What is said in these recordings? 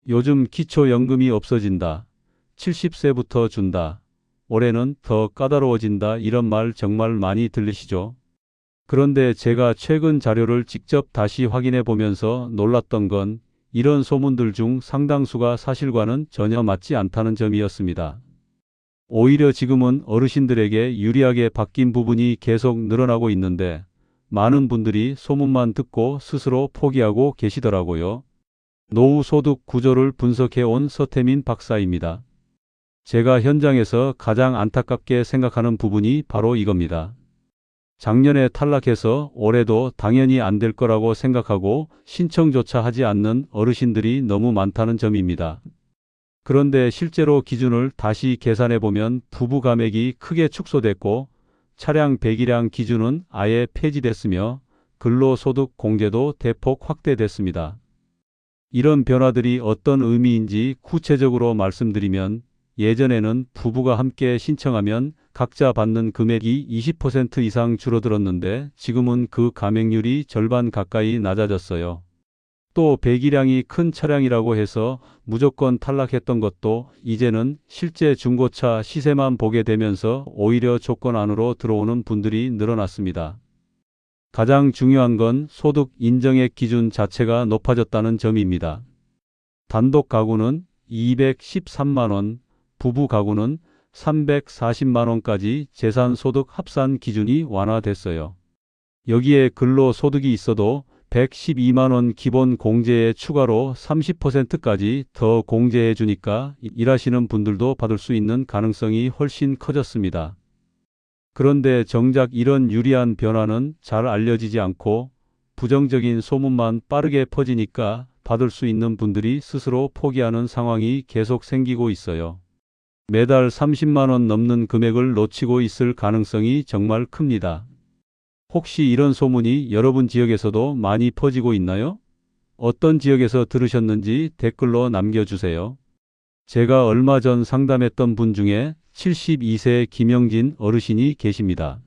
요즘 기초연금이 없어진다. 70세부터 준다. 올해는 더 까다로워진다. 이런 말 정말 많이 들리시죠? 그런데 제가 최근 자료를 직접 다시 확인해 보면서 놀랐던 건 이런 소문들 중 상당수가 사실과는 전혀 맞지 않다는 점이었습니다. 오히려 지금은 어르신들에게 유리하게 바뀐 부분이 계속 늘어나고 있는데 많은 분들이 소문만 듣고 스스로 포기하고 계시더라고요. 노후 소득 구조를 분석해 온 서태민 박사입니다. 제가 현장에서 가장 안타깝게 생각하는 부분이 바로 이겁니다. 작년에 탈락해서 올해도 당연히 안 될 거라고 생각하고 신청조차 하지 않는 어르신들이 너무 많다는 점입니다. 그런데 실제로 기준을 다시 계산해 보면 부부 감액이 크게 축소됐고 차량 배기량 기준은 아예 폐지됐으며 근로소득 공제도 대폭 확대됐습니다. 이런 변화들이 어떤 의미인지 구체적으로 말씀드리면 예전에는 부부가 함께 신청하면 각자 받는 금액이 20% 이상 줄어들었는데 지금은 그 감액률이 절반 가까이 낮아졌어요. 또 배기량이 큰 차량이라고 해서 무조건 탈락했던 것도 이제는 실제 중고차 시세만 보게 되면서 오히려 조건 안으로 들어오는 분들이 늘어났습니다. 가장 중요한 건 소득 인정액 기준 자체가 높아졌다는 점입니다. 단독 가구는 213만 원, 부부 가구는 340만 원까지 재산소득 합산 기준이 완화됐어요. 여기에 근로소득이 있어도 112만 원 기본 공제에 추가로 30%까지 더 공제해 주니까 일하시는 분들도 받을 수 있는 가능성이 훨씬 커졌습니다. 그런데 정작 이런 유리한 변화는 잘 알려지지 않고 부정적인 소문만 빠르게 퍼지니까 받을 수 있는 분들이 스스로 포기하는 상황이 계속 생기고 있어요. 매달 30만 원 넘는 금액을 놓치고 있을 가능성이 정말 큽니다. 혹시 이런 소문이 여러분 지역에서도 많이 퍼지고 있나요? 어떤 지역에서 들으셨는지 댓글로 남겨주세요. 제가 얼마 전 상담했던 분 중에 72세 김영진 어르신이 계십니다.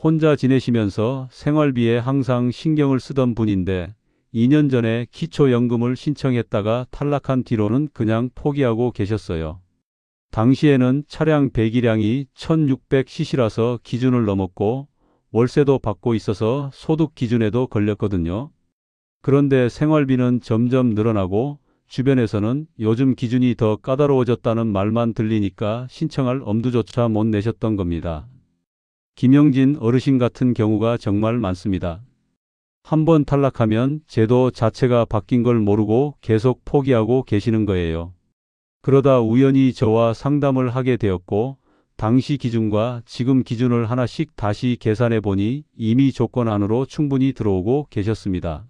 혼자 지내시면서 생활비에 항상 신경을 쓰던 분인데 2년 전에 기초연금을 신청했다가 탈락한 뒤로는 그냥 포기하고 계셨어요. 당시에는 차량 배기량이 1600cc라서 기준을 넘었고 월세도 받고 있어서 소득 기준에도 걸렸거든요. 그런데 생활비는 점점 늘어나고 주변에서는 요즘 기준이 더 까다로워졌다는 말만 들리니까 신청할 엄두조차 못 내셨던 겁니다. 김영진 어르신 같은 경우가 정말 많습니다. 한번 탈락하면 제도 자체가 바뀐 걸 모르고 계속 포기하고 계시는 거예요. 그러다 우연히 저와 상담을 하게 되었고 당시 기준과 지금 기준을 하나씩 다시 계산해 보니 이미 조건 안으로 충분히 들어오고 계셨습니다.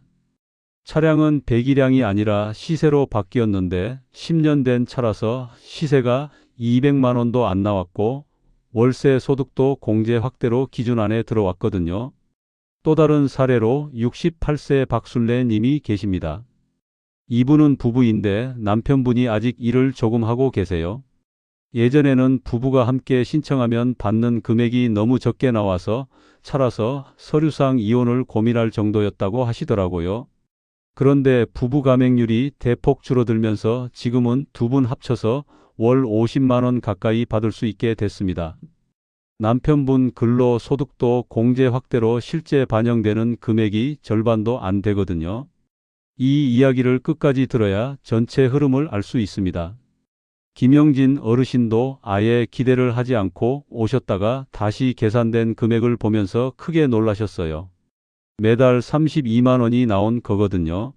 차량은 배기량이 아니라 시세로 바뀌었는데 10년 된 차라서 시세가 200만 원도 안 나왔고 월세 소득도 공제 확대로 기준 안에 들어왔거든요. 또 다른 사례로 68세 박순래 님이 계십니다. 이분은 부부인데 남편분이 아직 일을 조금 하고 계세요. 예전에는 부부가 함께 신청하면 받는 금액이 너무 적게 나와서 차라서 서류상 이혼을 고민할 정도였다고 하시더라고요. 그런데 부부 감액률이 대폭 줄어들면서 지금은 두 분 합쳐서 월 50만 원 가까이 받을 수 있게 됐습니다. 남편분 근로소득도 공제 확대로 실제 반영되는 금액이 절반도 안 되거든요. 이 이야기를 끝까지 들어야 전체 흐름을 알 수 있습니다. 김영진 어르신도 아예 기대를 하지 않고 오셨다가 다시 계산된 금액을 보면서 크게 놀라셨어요. 매달 32만 원이 나온 거거든요.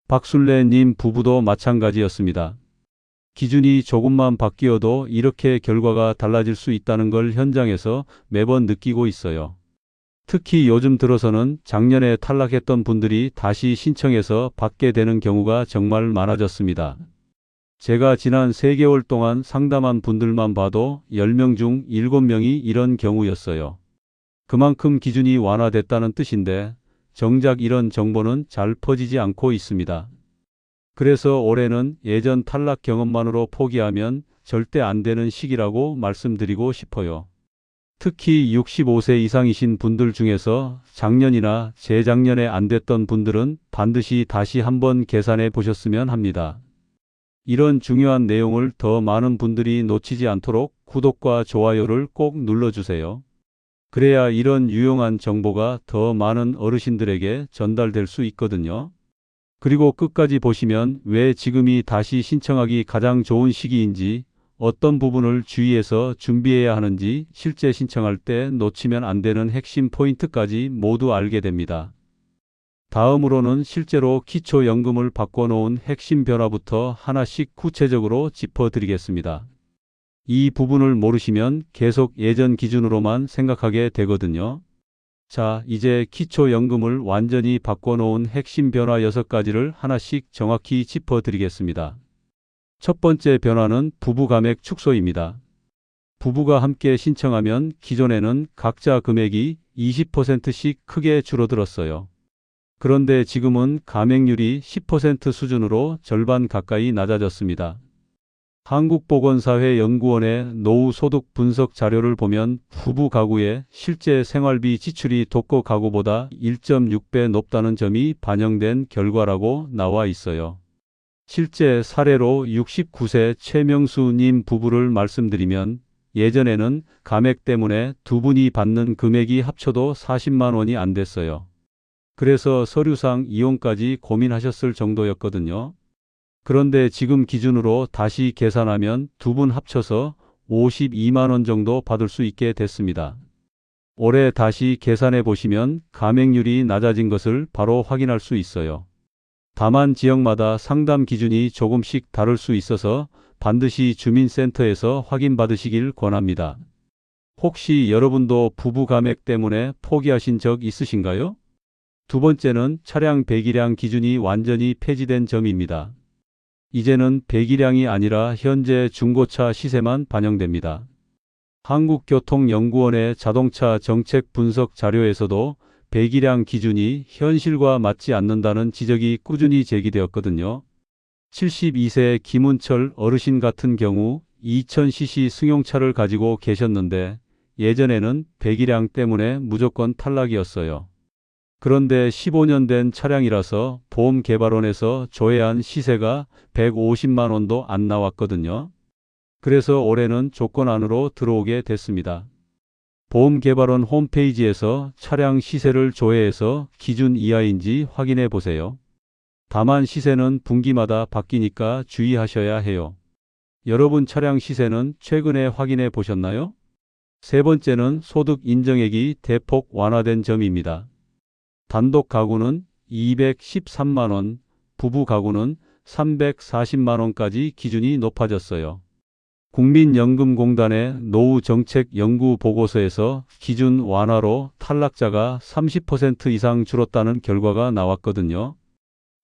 박순래 님 부부도 마찬가지였습니다. 기준이 조금만 바뀌어도 이렇게 결과가 달라질 수 있다는 걸 현장에서 매번 느끼고 있어요. 특히 요즘 들어서는 작년에 탈락했던 분들이 다시 신청해서 받게 되는 경우가 정말 많아졌습니다. 제가 지난 3개월 동안 상담한 분들만 봐도 10명 중 7명이 이런 경우였어요. 그만큼 기준이 완화됐다는 뜻인데 정작 이런 정보는 잘 퍼지지 않고 있습니다. 그래서 올해는 예전 탈락 경험만으로 포기하면 절대 안 되는 시기라고 말씀드리고 싶어요. 특히 65세 이상이신 분들 중에서 작년이나 재작년에 안 됐던 분들은 반드시 다시 한번 계산해 보셨으면 합니다. 이런 중요한 내용을 더 많은 분들이 놓치지 않도록 구독과 좋아요를 꼭 눌러주세요. 그래야 이런 유용한 정보가 더 많은 어르신들에게 전달될 수 있거든요. 그리고 끝까지 보시면 왜 지금이 다시 신청하기 가장 좋은 시기인지, 어떤 부분을 주의해서 준비해야 하는지, 실제 신청할 때 놓치면 안 되는 핵심 포인트까지 모두 알게 됩니다. 다음으로는 실제로 기초연금을 바꿔놓은 핵심 변화부터 하나씩 구체적으로 짚어드리겠습니다. 이 부분을 모르시면 계속 예전 기준으로만 생각하게 되거든요. 자, 이제 기초연금을 완전히 바꿔놓은 핵심 변화 6가지를 하나씩 정확히 짚어드리겠습니다. 첫 번째 변화는 부부 감액 축소입니다. 부부가 함께 신청하면 기존에는 각자 금액이 20%씩 크게 줄어들었어요. 그런데 지금은 감액률이 10% 수준으로 절반 가까이 낮아졌습니다. 한국보건사회연구원의 노후소득 분석 자료를 보면 부부 가구의 실제 생활비 지출이 독거 가구보다 1.6배 높다는 점이 반영된 결과라고 나와 있어요. 실제 사례로 69세 최명수님 부부를 말씀드리면 예전에는 감액 때문에 두 분이 받는 금액이 합쳐도 40만 원이 안 됐어요. 그래서 서류상 이혼까지 고민하셨을 정도였거든요. 그런데 지금 기준으로 다시 계산하면 두 분 합쳐서 52만 원 정도 받을 수 있게 됐습니다. 올해 다시 계산해 보시면 감액률이 낮아진 것을 바로 확인할 수 있어요. 다만 지역마다 상담 기준이 조금씩 다를 수 있어서 반드시 주민센터에서 확인받으시길 권합니다. 혹시 여러분도 부부 감액 때문에 포기하신 적 있으신가요? 두 번째는 차량 배기량 기준이 완전히 폐지된 점입니다. 이제는 배기량이 아니라 현재 중고차 시세만 반영됩니다. 한국교통연구원의 자동차 정책 분석 자료에서도 배기량 기준이 현실과 맞지 않는다는 지적이 꾸준히 제기되었거든요. 72세 김은철 어르신 같은 경우 2000cc 승용차를 가지고 계셨는데 예전에는 배기량 때문에 무조건 탈락이었어요. 그런데 15년 된 차량이라서 보험개발원에서 조회한 시세가 150만 원도 안 나왔거든요. 그래서 올해는 조건 안으로 들어오게 됐습니다. 보험개발원 홈페이지에서 차량 시세를 조회해서 기준 이하인지 확인해 보세요. 다만 시세는 분기마다 바뀌니까 주의하셔야 해요. 여러분 차량 시세는 최근에 확인해 보셨나요? 세 번째는 소득 인정액이 대폭 완화된 점입니다. 단독 가구는 213만 원, 부부 가구는 340만 원까지 기준이 높아졌어요. 국민연금공단의 노후정책연구보고서에서 기준 완화로 탈락자가 30% 이상 줄었다는 결과가 나왔거든요.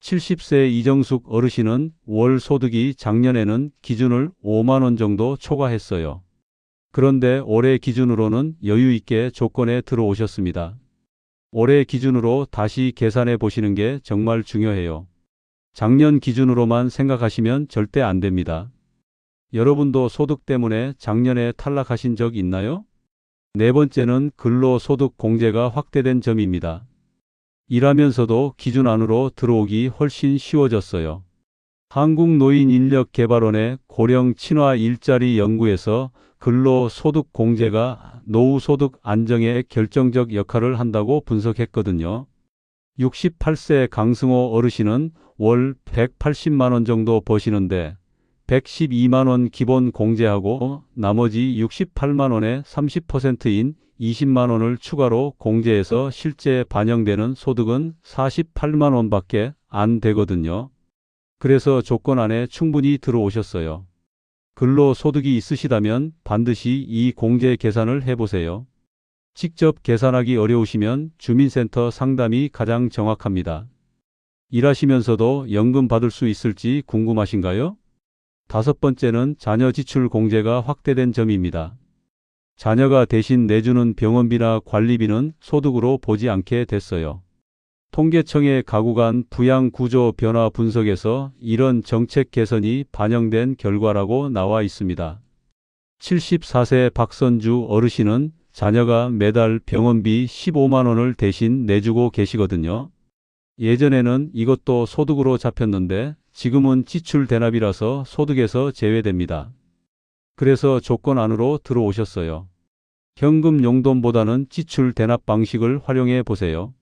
70세 이정숙 어르신은 월 소득이 작년에는 기준을 5만 원 정도 초과했어요. 그런데 올해 기준으로는 여유 있게 조건에 들어오셨습니다. 올해 기준으로 다시 계산해 보시는 게 정말 중요해요. 작년 기준으로만 생각하시면 절대 안 됩니다. 여러분도 소득 때문에 작년에 탈락하신 적 있나요? 네 번째는 근로소득 공제가 확대된 점입니다. 일하면서도 기준 안으로 들어오기 훨씬 쉬워졌어요. 한국노인인력개발원의 고령 친화 일자리 연구에서 근로소득 공제가 노후소득 안정에 결정적 역할을 한다고 분석했거든요. 68세 강승호 어르신은 월 180만 원 정도 버시는데 112만 원 기본 공제하고 나머지 68만 원의 30%인 20만 원을 추가로 공제해서 실제 반영되는 소득은 48만 원밖에 안 되거든요. 그래서 조건 안에 충분히 들어오셨어요. 근로소득이 있으시다면 반드시 이 공제 계산을 해보세요. 직접 계산하기 어려우시면 주민센터 상담이 가장 정확합니다. 일하시면서도 연금 받을 수 있을지 궁금하신가요? 다섯 번째는 자녀 지출 공제가 확대된 점입니다. 자녀가 대신 내주는 병원비나 관리비는 소득으로 보지 않게 됐어요. 통계청의 가구 간 부양 구조 변화 분석에서 이런 정책 개선이 반영된 결과라고 나와 있습니다. 74세 박선주 어르신은 자녀가 매달 병원비 15만 원을 대신 내주고 계시거든요. 예전에는 이것도 소득으로 잡혔는데 지금은 지출 대납이라서 소득에서 제외됩니다. 그래서 조건 안으로 들어오셨어요. 현금 용돈보다는 지출 대납 방식을 활용해 보세요.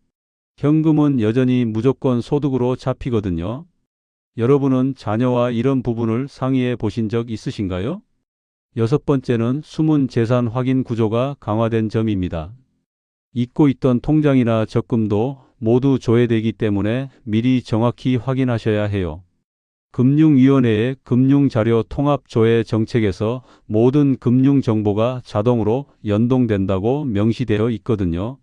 현금은 여전히 무조건 소득으로 잡히거든요. 여러분은 자녀와 이런 부분을 상의해 보신 적 있으신가요? 여섯 번째는 숨은 재산 확인 구조가 강화된 점입니다. 잊고 있던 통장이나 적금도 모두 조회되기 때문에 미리 정확히 확인하셔야 해요. 금융위원회의 금융자료 통합 조회 정책에서 모든 금융 정보가 자동으로 연동된다고 명시되어 있거든요.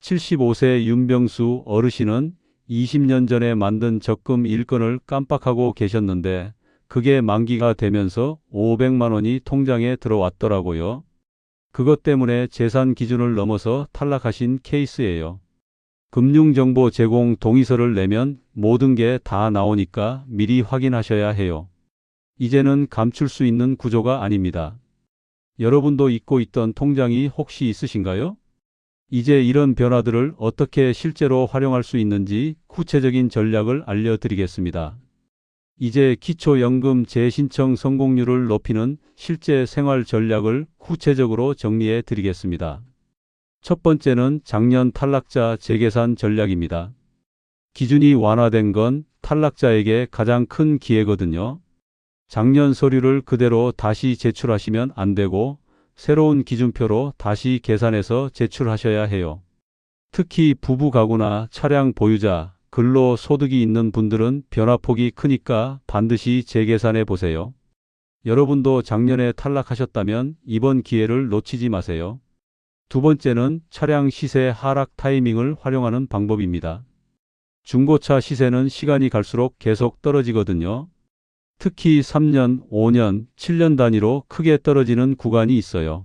75세 윤병수 어르신은 20년 전에 만든 적금 1건을 깜빡하고 계셨는데 그게 만기가 되면서 500만 원이 통장에 들어왔더라고요. 그것 때문에 재산 기준을 넘어서 탈락하신 케이스예요. 금융정보 제공 동의서를 내면 모든 게 다 나오니까 미리 확인하셔야 해요. 이제는 감출 수 있는 구조가 아닙니다. 여러분도 잊고 있던 통장이 혹시 있으신가요? 이제 이런 변화들을 어떻게 실제로 활용할 수 있는지 구체적인 전략을 알려드리겠습니다. 이제 기초연금 재신청 성공률을 높이는 실제 생활 전략을 구체적으로 정리해 드리겠습니다. 첫 번째는 작년 탈락자 재계산 전략입니다. 기준이 완화된 건 탈락자에게 가장 큰 기회거든요. 작년 서류를 그대로 다시 제출하시면 안 되고 새로운 기준표로 다시 계산해서 제출하셔야 해요. 특히 부부 가구나 차량 보유자, 근로소득이 있는 분들은 변화폭이 크니까 반드시 재계산해 보세요. 여러분도 작년에 탈락하셨다면 이번 기회를 놓치지 마세요. 두 번째는 차량 시세 하락 타이밍을 활용하는 방법입니다. 중고차 시세는 시간이 갈수록 계속 떨어지거든요. 특히 3년, 5년, 7년 단위로 크게 떨어지는 구간이 있어요.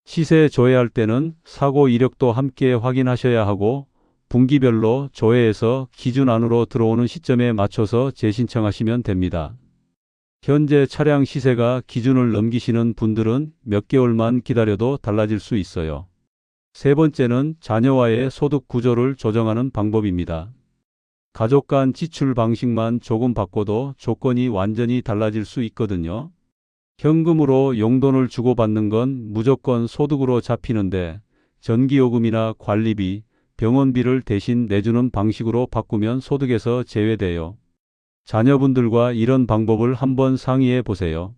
시세 조회할 때는 사고 이력도 함께 확인하셔야 하고 분기별로 조회해서 기준 안으로 들어오는 시점에 맞춰서 재신청하시면 됩니다. 현재 차량 시세가 기준을 넘기시는 분들은 몇 개월만 기다려도 달라질 수 있어요. 세 번째는 자녀와의 소득 구조를 조정하는 방법입니다. 가족 간 지출 방식만 조금 바꿔도 조건이 완전히 달라질 수 있거든요. 현금으로 용돈을 주고받는 건 무조건 소득으로 잡히는데 전기요금이나 관리비, 병원비를 대신 내주는 방식으로 바꾸면 소득에서 제외돼요. 자녀분들과 이런 방법을 한번 상의해 보세요.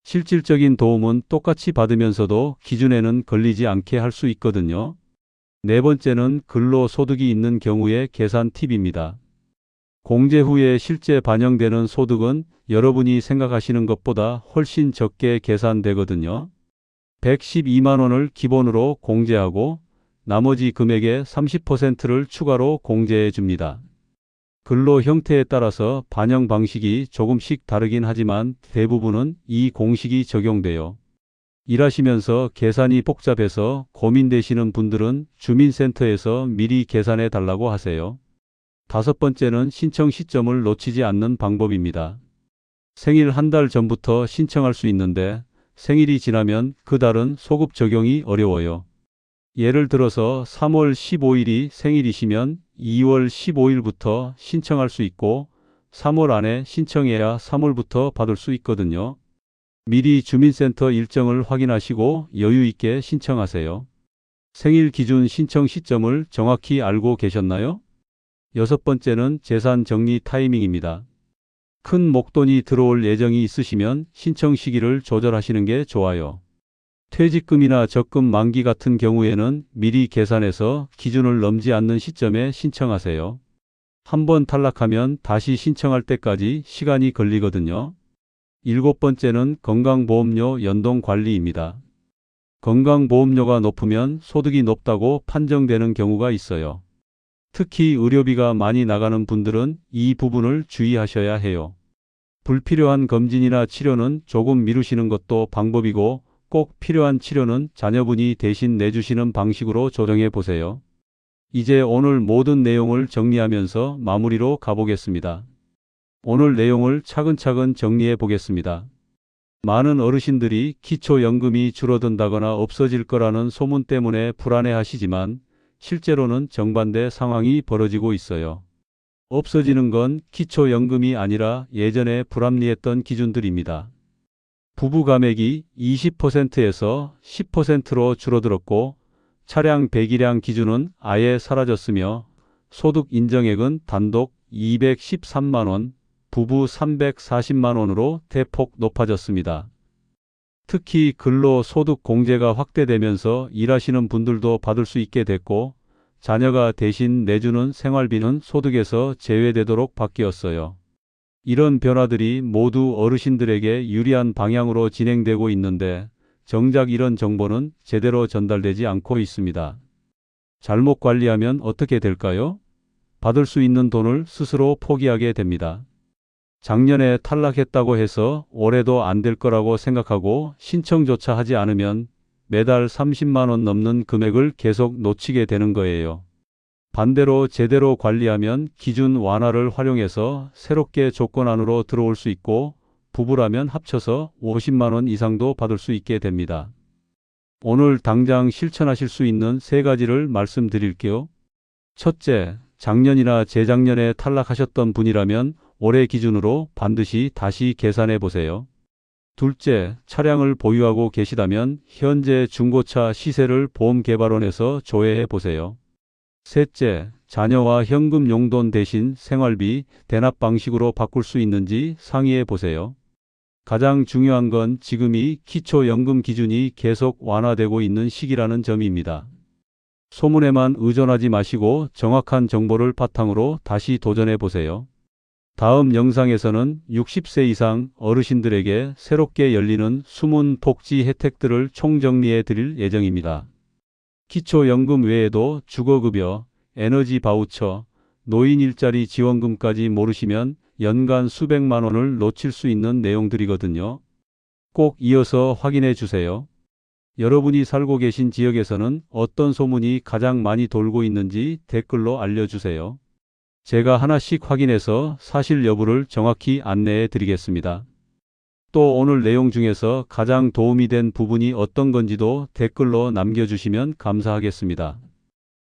실질적인 도움은 똑같이 받으면서도 기준에는 걸리지 않게 할 수 있거든요. 네 번째는 근로소득이 있는 경우의 계산 팁입니다. 공제 후에 실제 반영되는 소득은 여러분이 생각하시는 것보다 훨씬 적게 계산되거든요. 112만 원을 기본으로 공제하고 나머지 금액의 30%를 추가로 공제해 줍니다. 근로 형태에 따라서 반영 방식이 조금씩 다르긴 하지만 대부분은 이 공식이 적용돼요. 일하시면서 계산이 복잡해서 고민되시는 분들은 주민센터에서 미리 계산해 달라고 하세요. 다섯 번째는 신청 시점을 놓치지 않는 방법입니다. 생일 한 달 전부터 신청할 수 있는데 생일이 지나면 그 달은 소급 적용이 어려워요. 예를 들어서 3월 15일이 생일이시면 2월 15일부터 신청할 수 있고 3월 안에 신청해야 3월부터 받을 수 있거든요. 미리 주민센터 일정을 확인하시고 여유 있게 신청하세요. 생일 기준 신청 시점을 정확히 알고 계셨나요? 여섯 번째는 재산 정리 타이밍입니다. 큰 목돈이 들어올 예정이 있으시면 신청 시기를 조절하시는 게 좋아요. 퇴직금이나 적금 만기 같은 경우에는 미리 계산해서 기준을 넘지 않는 시점에 신청하세요. 한번 탈락하면 다시 신청할 때까지 시간이 걸리거든요. 일곱 번째는 건강보험료 연동 관리입니다. 건강보험료가 높으면 소득이 높다고 판정되는 경우가 있어요. 특히 의료비가 많이 나가는 분들은 이 부분을 주의하셔야 해요. 불필요한 검진이나 치료는 조금 미루시는 것도 방법이고 꼭 필요한 치료는 자녀분이 대신 내주시는 방식으로 조정해 보세요. 이제 오늘 모든 내용을 정리하면서 마무리로 가보겠습니다. 오늘 내용을 차근차근 정리해 보겠습니다. 많은 어르신들이 기초연금이 줄어든다거나 없어질 거라는 소문 때문에 불안해 하시지만 실제로는 정반대 상황이 벌어지고 있어요. 없어지는 건 기초연금이 아니라 예전에 불합리했던 기준들입니다. 부부 감액이 20%에서 10%로 줄어들었고 차량 배기량 기준은 아예 사라졌으며 소득 인정액은 단독 213만 원, 부부 340만 원으로 대폭 높아졌습니다. 특히 근로소득 공제가 확대되면서 일하시는 분들도 받을 수 있게 됐고 자녀가 대신 내주는 생활비는 소득에서 제외되도록 바뀌었어요. 이런 변화들이 모두 어르신들에게 유리한 방향으로 진행되고 있는데 정작 이런 정보는 제대로 전달되지 않고 있습니다. 잘못 관리하면 어떻게 될까요? 받을 수 있는 돈을 스스로 포기하게 됩니다. 작년에 탈락했다고 해서 올해도 안 될 거라고 생각하고 신청조차 하지 않으면 매달 30만 원 넘는 금액을 계속 놓치게 되는 거예요. 반대로 제대로 관리하면 기준 완화를 활용해서 새롭게 조건 안으로 들어올 수 있고 부부라면 합쳐서 50만 원 이상도 받을 수 있게 됩니다. 오늘 당장 실천하실 수 있는 3가지를 말씀드릴게요. 첫째, 작년이나 재작년에 탈락하셨던 분이라면 올해 기준으로 반드시 다시 계산해 보세요. 둘째, 차량을 보유하고 계시다면 현재 중고차 시세를 보험개발원에서 조회해 보세요. 셋째, 자녀와 현금 용돈 대신 생활비, 대납 방식으로 바꿀 수 있는지 상의해 보세요. 가장 중요한 건 지금이 기초연금 기준이 계속 완화되고 있는 시기라는 점입니다. 소문에만 의존하지 마시고 정확한 정보를 바탕으로 다시 도전해 보세요. 다음 영상에서는 60세 이상 어르신들에게 새롭게 열리는 숨은 복지 혜택들을 총정리해 드릴 예정입니다. 기초연금 외에도 주거급여, 에너지 바우처, 노인 일자리 지원금까지 모르시면 연간 수백만 원을 놓칠 수 있는 내용들이거든요. 꼭 이어서 확인해 주세요. 여러분이 살고 계신 지역에서는 어떤 소문이 가장 많이 돌고 있는지 댓글로 알려주세요. 제가 하나씩 확인해서 사실 여부를 정확히 안내해 드리겠습니다. 또 오늘 내용 중에서 가장 도움이 된 부분이 어떤 건지도 댓글로 남겨주시면 감사하겠습니다.